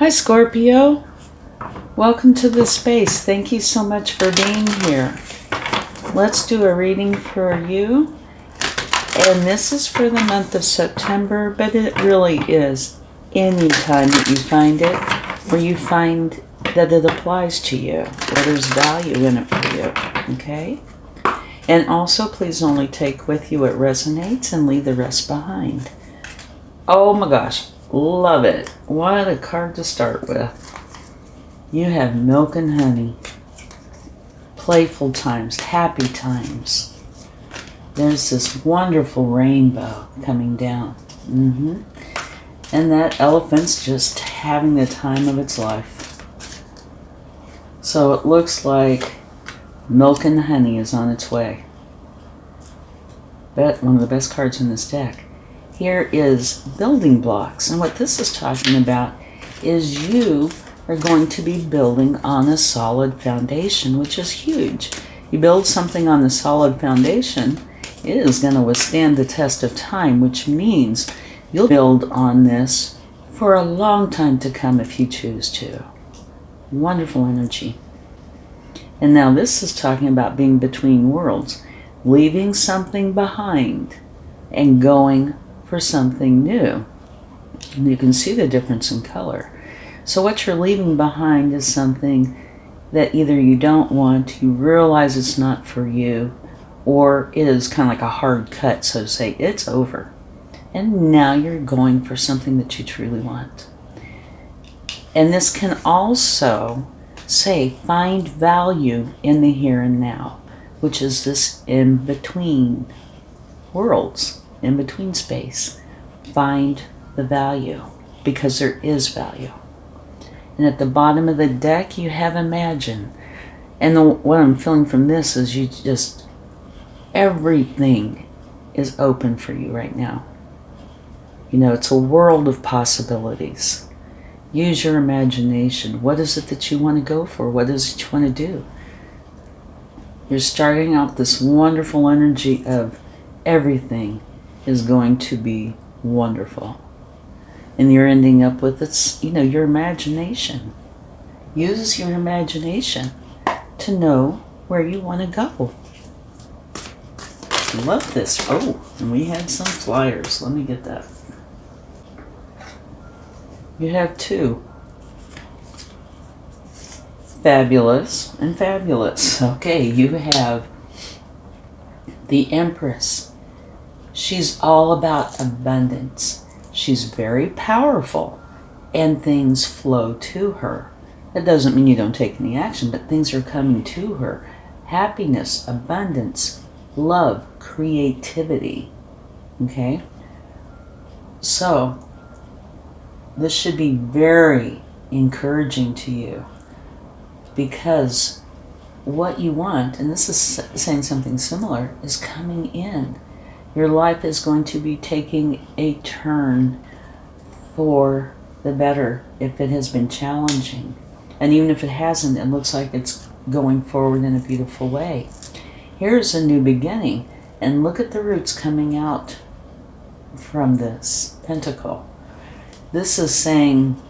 Hi, Scorpio. Welcome to this space. Thank you so much for being here. Let's do a reading for you. And this is for the month of September, but it really is any time that you find it, where you find that it applies to you, where there's value in it for you, okay? And also, please only take with you what resonates and leave the rest behind. Oh my gosh, love it. What a card to start with. You have milk and honey, playful times, happy times. There's this wonderful rainbow coming down. And that elephant's just having the time of its life. So it looks like milk and honey is on its way. But one of the best cards in this deck. Here is building blocks. And what this is talking about is you are going to be building on a solid foundation, which is huge. You build something on a solid foundation, it is going to withstand the test of time, which means you'll build on this for a long time to come if you choose to. Wonderful energy. And now this is talking about being between worlds, leaving something behind and going for something new. And you can see the difference in color. So what you're leaving behind is something that either you don't want, you realize it's not for you, or it is kind of like a hard cut, so to say, it's over. And now you're going for something that you truly want. And this can also say, find value in the here and now, which is this in-between worlds, in-between space. Find the value, because there is value. And at the bottom of the deck, you have imagine. And what I'm feeling from this is you just, everything is open for you right now. You know, it's a world of possibilities. Use your imagination. What is it that you want to go for? What is it you want to do? You're starting out this wonderful energy of everything is going to be wonderful. And you're ending up with your imagination. Use your imagination to know where you want to go. Love this. Oh, and we had some flyers. Let me get that. You have two. Fabulous and fabulous. Okay, you have the Empress. She's all about abundance. She's very powerful, and things flow to her. That doesn't mean you don't take any action, but things are coming to her. Happiness, abundance, love, creativity. Okay? So, this should be very encouraging to you, because what you want, and this is saying something similar, is coming in. Your life is going to be taking a turn for the better if it has been challenging. And even if it hasn't, it looks like it's going forward in a beautiful way. Here's a new beginning. And look at the roots coming out from this pentacle. This is saying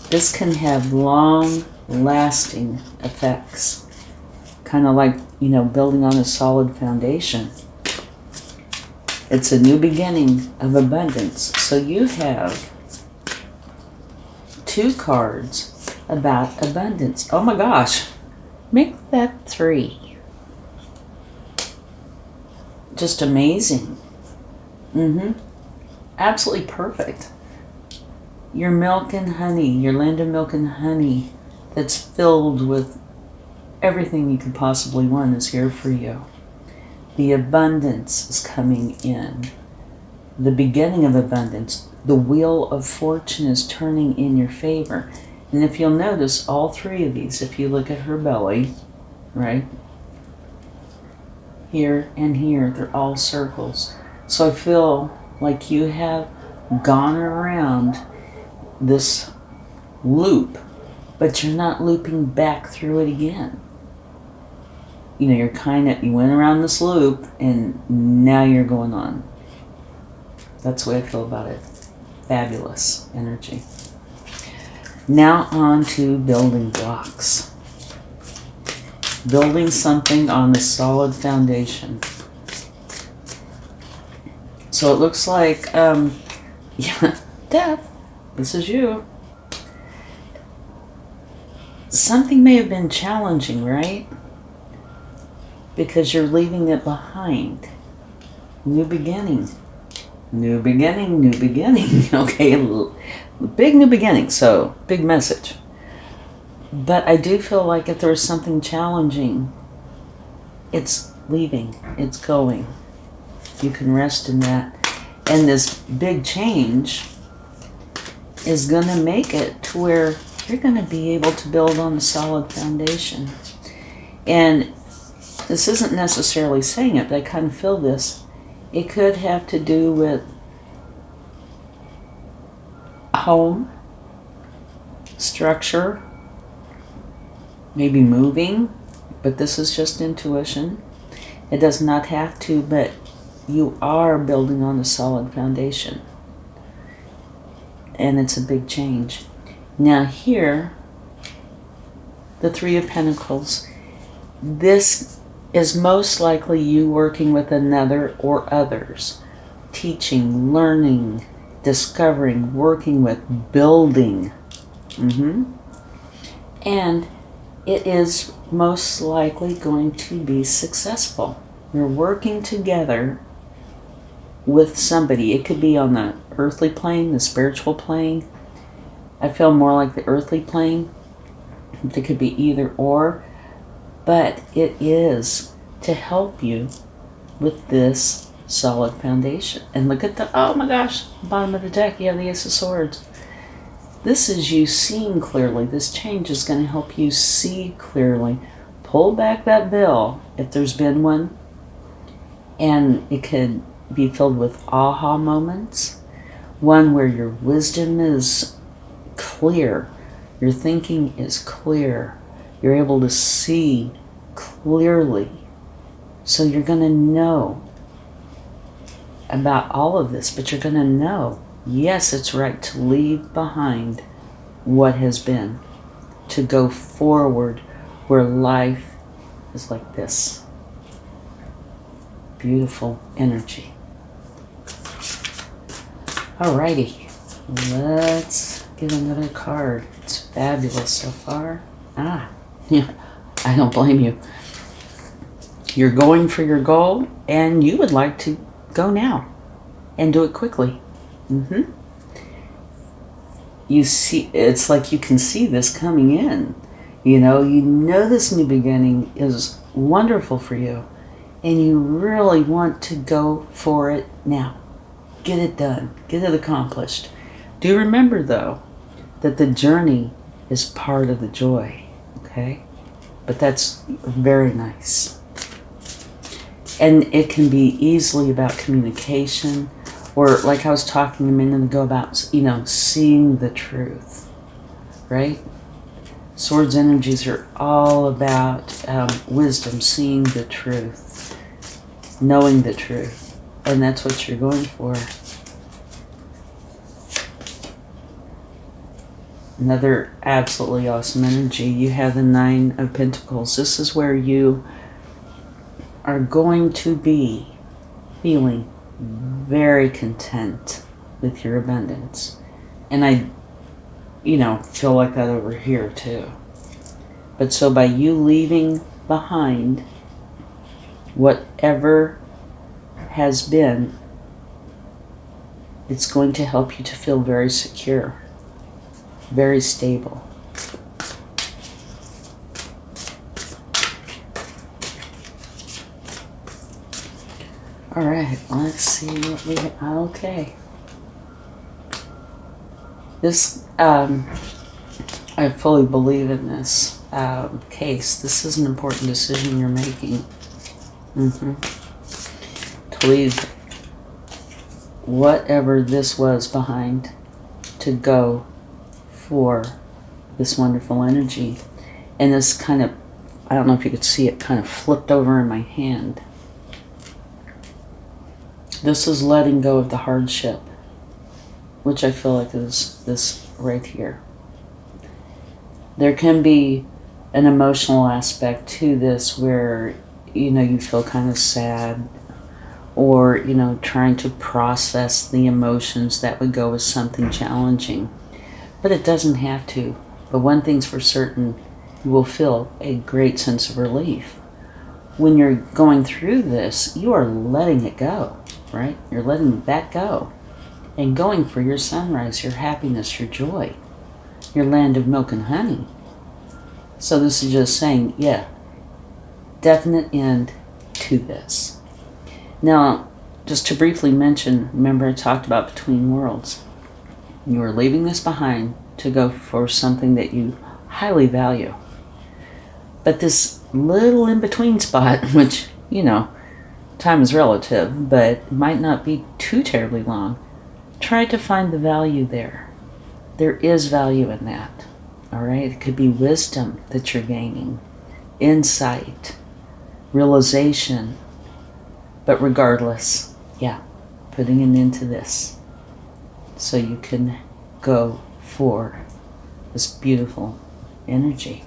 this can have long-lasting effects. Kind of like, building on a solid foundation. It's a new beginning of abundance. So you have two cards about abundance. Oh my gosh. Make that 3. Just amazing. Absolutely perfect. Your milk and honey, your land of milk and honey that's filled with everything you could possibly want is here for you. The abundance is coming in. The beginning of abundance. The wheel of fortune is turning in your favor. And if you'll notice, all 3 of these, if you look at her belly, right? Here and here, they're all circles. So I feel like you have gone around this loop, but you're not looping back through it again. You went around this loop and now you're going on. That's the way I feel about it. Fabulous energy. Now on to building blocks. Building something on a solid foundation. So it looks like, yeah, Death, this is you. Something may have been challenging, right? Because you're leaving it behind. New beginning. New beginning, new beginning. Okay, big new beginning, so big message. But I do feel like if there was something challenging, it's leaving, it's going. You can rest in that. And this big change is going to make it to where you're going to be able to build on a solid foundation. And this isn't necessarily saying it, but I kind of feel this. It could have to do with home, structure, maybe moving, but this is just intuition. It does not have to, but you are building on a solid foundation. And it's a big change. Now here, the Three of Pentacles. This is most likely you working with another or others. Teaching, learning, discovering, working with, building. And it is most likely going to be successful. You're working together with somebody. It could be on the earthly plane, the spiritual plane. I feel more like the earthly plane. It could be either or, but it is to help you with this solid foundation. And look at the, oh my gosh, bottom of the deck, you have the Ace of Swords. This is you seeing clearly. This change is going to help you see clearly. Pull back that veil, if there's been one, and it could be filled with aha moments. One where your wisdom is clear. Your thinking is clear. You're able to see clearly. So you're going to know about all of this, but you're going to know, yes, it's right to leave behind what has been, to go forward where life is like this. Beautiful energy. Alrighty, let's get another card. It's fabulous so far. Yeah, I don't blame you. You're going for your goal, and you would like to go now and do it quickly. You see, it's like you can see this coming in. You know this new beginning is wonderful for you, and you really want to go for it now. Get it done. Get it accomplished. Do remember, though, that the journey is part of the joy, okay? But that's very nice. And it can be easily about communication, or like I was talking a minute ago about, seeing the truth, right? Swords energies are all about wisdom, seeing the truth, knowing the truth. And that's what you're going for. Another absolutely awesome energy. You have the Nine of Pentacles. This is where you are going to be feeling very content with your abundance. And I, feel like that over here too. But so by you leaving behind whatever has been, it's going to help you to feel very secure, very stable. All right, let's see what we have. Okay. This, I fully believe in this case. This is an important decision you're making. To leave whatever this was behind to go for this wonderful energy. And this kind of, I don't know if you could see it, kind of flipped over in my hand. This is letting go of the hardship, which I feel like is this right here. There can be an emotional aspect to this where, you feel kind of sad, or, trying to process the emotions that would go with something challenging. But it doesn't have to. But one thing's for certain, you will feel a great sense of relief. When you're going through this, you are letting it go, right? You're letting that go and going for your sunrise, your happiness, your joy, your land of milk and honey. So this is just saying, yeah, definite end to this. Now, just to briefly mention, remember I talked about between worlds. You are leaving this behind to go for something that you highly value. But this little in-between spot, which, time is relative, but it might not be too terribly long, try to find the value there. There is value in that, all right? It could be wisdom that you're gaining, insight, realization, but regardless, yeah, putting an end to this so you can go for this beautiful energy.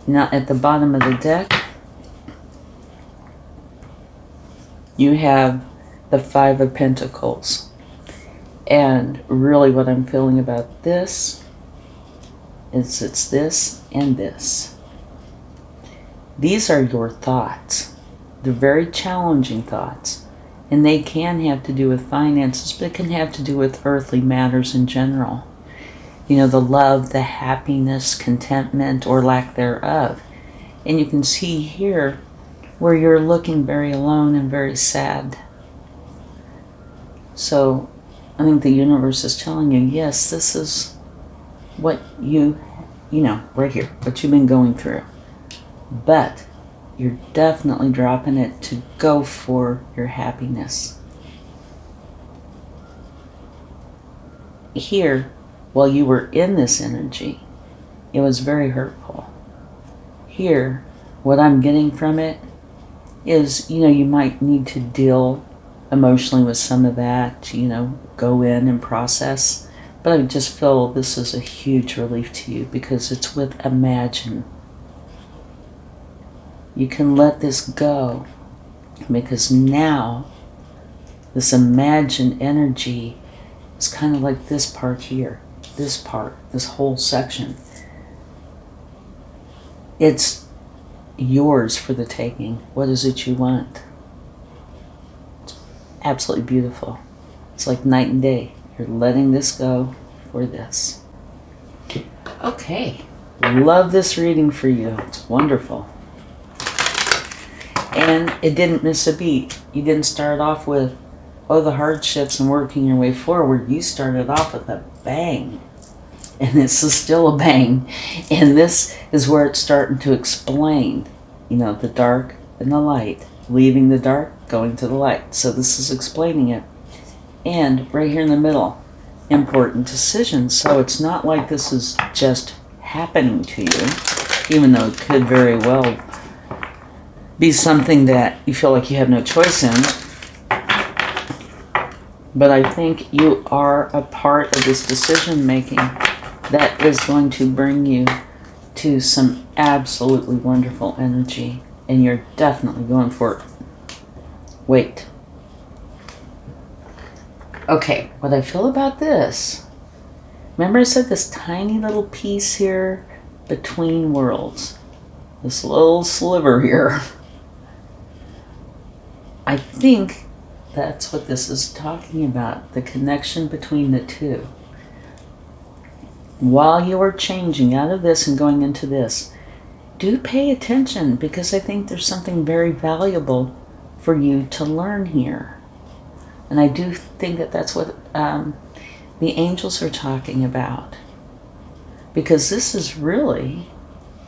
Now, at the bottom of the deck, you have the Five of Pentacles. And really what I'm feeling about this is it's this and this. These are your thoughts. They're very challenging thoughts. And they can have to do with finances, but it can have to do with earthly matters in general. The love, the happiness, contentment, or lack thereof. And you can see here where you're looking very alone and very sad. So I think the universe is telling you, yes, this is what right here, what you've been going through. But you're definitely dropping it to go for your happiness. Here, while you were in this energy, it was very hurtful. Here, what I'm getting from it is, you might need to deal emotionally with some of that, go in and process. But I just feel this is a huge relief to you because it's with imagine. You can let this go because now this imagine energy is kind of like this part here, this part, this whole section. It's yours for the taking. What is it you want? It's absolutely beautiful. It's like night and day. You're letting this go for this. Okay. Love this reading for you. It's wonderful. And it didn't miss a beat. You didn't start off with, the hardships and working your way forward. You started off with a bang. And this is still a bang. And this is where it's starting to explain, the dark and the light. Leaving the dark, going to the light. So this is explaining it. And right here in the middle, important decisions. So it's not like this is just happening to you, even though it could very well be something that you feel like you have no choice in. But I think you are a part of this decision making that is going to bring you to some absolutely wonderful energy. And you're definitely going for it. Wait. Okay, what I feel about this. Remember I said this tiny little piece here between worlds. This little sliver here. I think that's what this is talking about. The connection between the two. While you are changing out of this and going into this, do pay attention because I think there's something very valuable for you to learn here. And I do think that that's what the angels are talking about. Because this is really,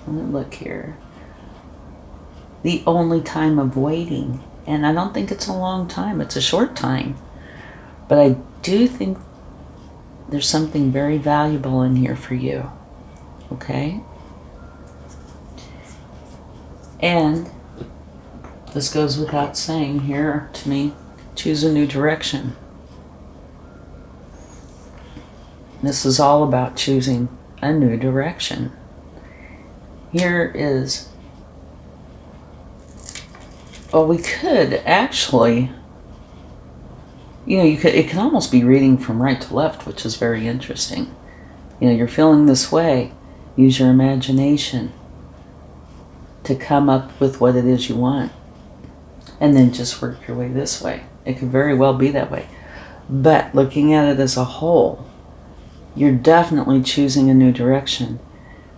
let me look here, the only time of waiting. And I don't think it's a long time. It's a short time. But I do think there's something very valuable in here for you. Okay? And this goes without saying here to me, choose a new direction. This is all about choosing a new direction. Here is, well, we could actually, it can almost be reading from right to left, which is very interesting. You're feeling this way. Use your imagination to come up with what it is you want. And then just work your way this way. It could very well be that way. But looking at it as a whole, you're definitely choosing a new direction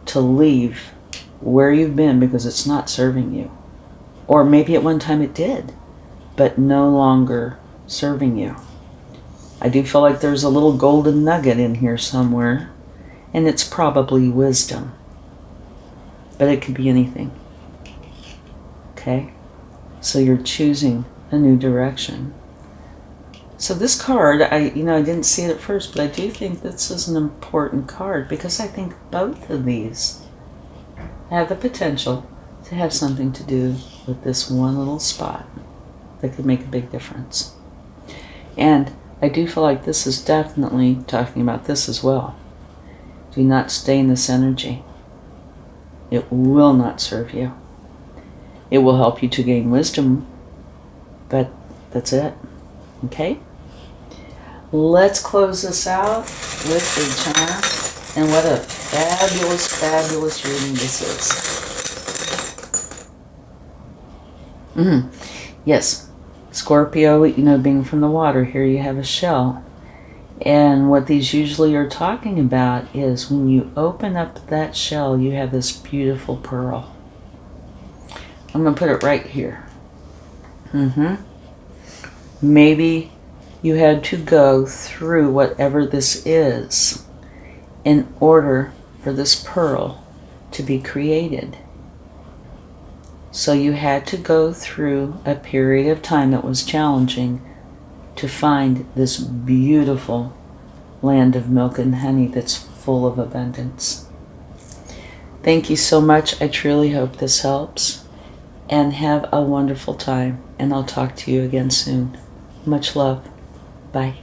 to leave where you've been because it's not serving you. Or maybe at one time it did, but no longer serving you. I do feel like there's a little golden nugget in here somewhere, and it's probably wisdom. But it could be anything. Okay? So you're choosing a new direction. So this card, I didn't see it at first, but I do think this is an important card because I think both of these have the potential to have something to do with this one little spot that could make a big difference. And I do feel like this is definitely talking about this as well. Do not stay in this energy. It will not serve you. It will help you to gain wisdom, but that's it. Okay? Let's close this out with a charm. And what a fabulous, fabulous reading this is. Yes, Scorpio, being from the water, here you have a shell. And what these usually are talking about is when you open up that shell, you have this beautiful pearl. I'm going to put it right here. Maybe you had to go through whatever this is in order for this pearl to be created. So you had to go through a period of time that was challenging to find this beautiful land of milk and honey that's full of abundance. Thank you so much. I truly hope this helps. And have a wonderful time. And I'll talk to you again soon. Much love. Bye.